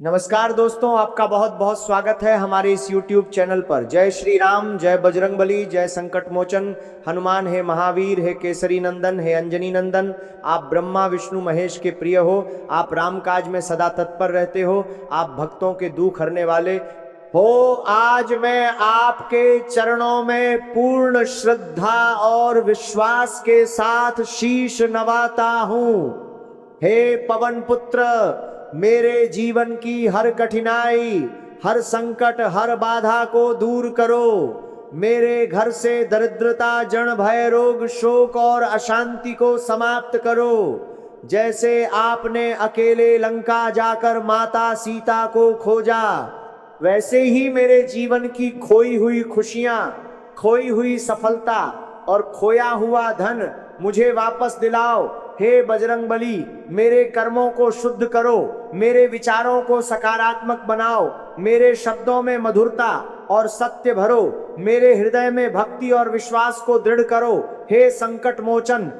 नमस्कार दोस्तों, आपका बहुत बहुत स्वागत है हमारे इस YouTube चैनल पर। जय श्री राम, जय बजरंगबली, जय संकट मोचन। हनुमान है महावीर, है केसरी नंदन, है अंजनी नंदन। आप ब्रह्मा विष्णु महेश के प्रिय हो, आप राम काज में सदा तत्पर रहते हो, आप भक्तों के दुख हरने वाले हो। आज मैं आपके चरणों में पूर्ण श्रद्धा और विश्वास के साथ शीश नवाता हूं। हे पवन पुत्र, मेरे जीवन की हर कठिनाई, हर संकट, हर बाधा को दूर करो। मेरे घर से दरिद्रता, जन, भय, रोग, शोक और अशांति को समाप्त करो। जैसे आपने अकेले लंका जाकर माता सीता को खोजा, वैसे ही मेरे जीवन की खोई हुई खुशियां, खोई हुई सफलता और खोया हुआ धन मुझे वापस दिलाओ। हे बजरंगबली, मेरे कर्मों को शुद्ध करो, मेरे विचारों को सकारात्मक बनाओ, मेरे शब्दों में मधुरता और सत्य भरो, मेरे हृदय में भक्ति और विश्वास को दृढ़ करो। हे संकट मोचन,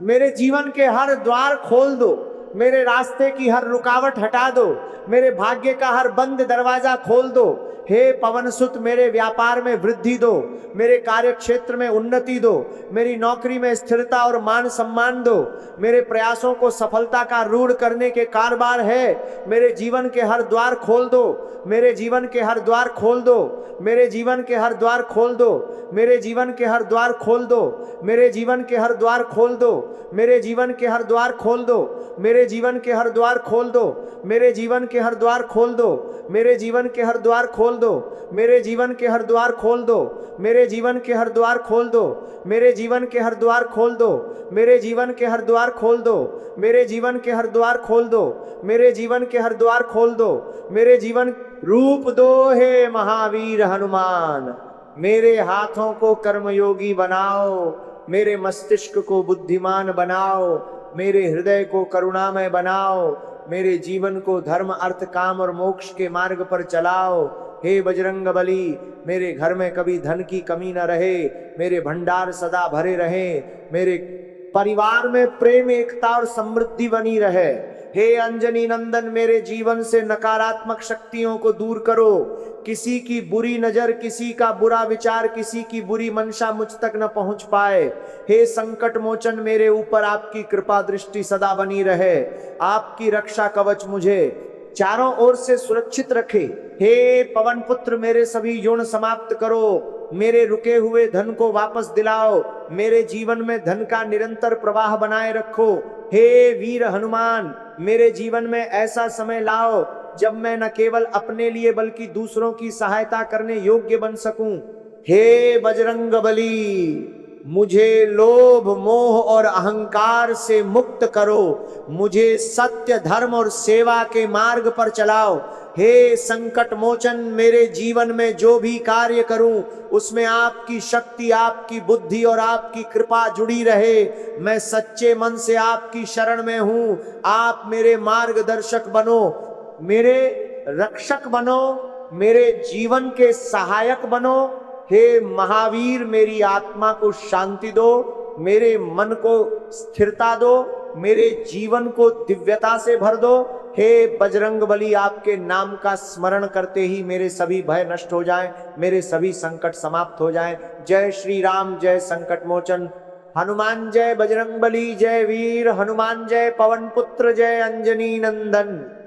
मेरे जीवन के हर द्वार खोल दो, मेरे रास्ते की हर रुकावट हटा दो, मेरे भाग्य का हर बंद दरवाजा खोल दो। हे पवन सुत, मेरे व्यापार में वृद्धि दो, मेरे कार्य क्षेत्र में उन्नति दो, मेरी नौकरी में स्थिरता और मान सम्मान दो, मेरे प्रयासों को सफलता का रूढ़ करने के कारोबार है। मेरे जीवन के हर द्वार खोल दो, मेरे जीवन के हर द्वार खोल दो, मेरे जीवन के हर द्वार खोल दो, मेरे जीवन के हर द्वार खोल दो, मेरे जीवन के हर द्वार खोल दो, मेरे जीवन के हर द्वार खोल दो, मेरे जीवन के हर द्वार खोल दो, मेरे जीवन के हर द्वार खोल दो, मेरे जीवन के हर द्वार खोल दो, मेरे जीवन के हर द्वार खोल दो, मेरे जीवन के हर द्वार खोल दो, मेरे जीवन के हर द्वार खोल दो, मेरे जीवन के हर द्वार खोल दो, मेरे जीवन के हर द्वार खोल दो, मेरे जीवन के हर द्वार खोल दो, मेरे जीवन रूप दो। हे महावीर हनुमान, मेरे हाथों को कर्मयोगी बनाओ, मेरे मस्तिष्क को बुद्धिमान बनाओ, मेरे हृदय को करुणामय बनाओ, मेरे जीवन को धर्म, अर्थ, काम और मोक्ष के मार्ग पर चलाओ। हे बजरंगबली, मेरे घर में कभी धन की कमी न रहे, मेरे भंडार सदा भरे रहे, मेरे परिवार में प्रेम, एकता और समृद्धि बनी रहे। हे अंजनी नंदन, मेरे जीवन से नकारात्मक शक्तियों को दूर करो। किसी की बुरी नजर, किसी का बुरा विचार, किसी की बुरी मंशा मुझ तक न पहुंच पाए। हे संकट मोचन, मेरे ऊपर आपकी कृपा दृष्टि सदा बनी रहे। आपकी रक्षा कवच मुझे चारों ओर से सुरक्षित रखे। हे पवन पुत्र, मेरे सभी गुण समाप्त करो, मेरे रुके हुए धन को वापस दिलाओ, मेरे जीवन में धन का निरंतर प्रवाह बनाए रखो। हे वीर हनुमान, मेरे जीवन में ऐसा समय लाओ जब मैं न केवल अपने लिए बल्कि दूसरों की सहायता करने योग्य बन सकूं। हे बजरंगबली, मुझे लोभ, मोह और अहंकार से मुक्त करो, मुझे सत्य, धर्म और सेवा के मार्ग पर चलाओ। हे संकट मोचन, मेरे जीवन में जो भी कार्य करूं उसमें आपकी शक्ति, आपकी बुद्धि और आपकी कृपा जुड़ी रहे। मैं सच्चे मन से आपकी शरण में हूं। आप मेरे मार्गदर्शक बनो, मेरे रक्षक बनो, मेरे जीवन के सहायक बनो। हे महावीर, मेरी आत्मा को शांति दो, मेरे मन को स्थिरता दो, मेरे जीवन को दिव्यता से भर दो। हे बजरंगबली, आपके नाम का स्मरण करते ही मेरे सभी भय नष्ट हो जाएं, मेरे सभी संकट समाप्त हो जाएं। जय श्री राम, जय संकट मोचन हनुमान, जय बजरंगबली, जय वीर हनुमान, जय पवन पुत्र, जय अंजनी नंदन।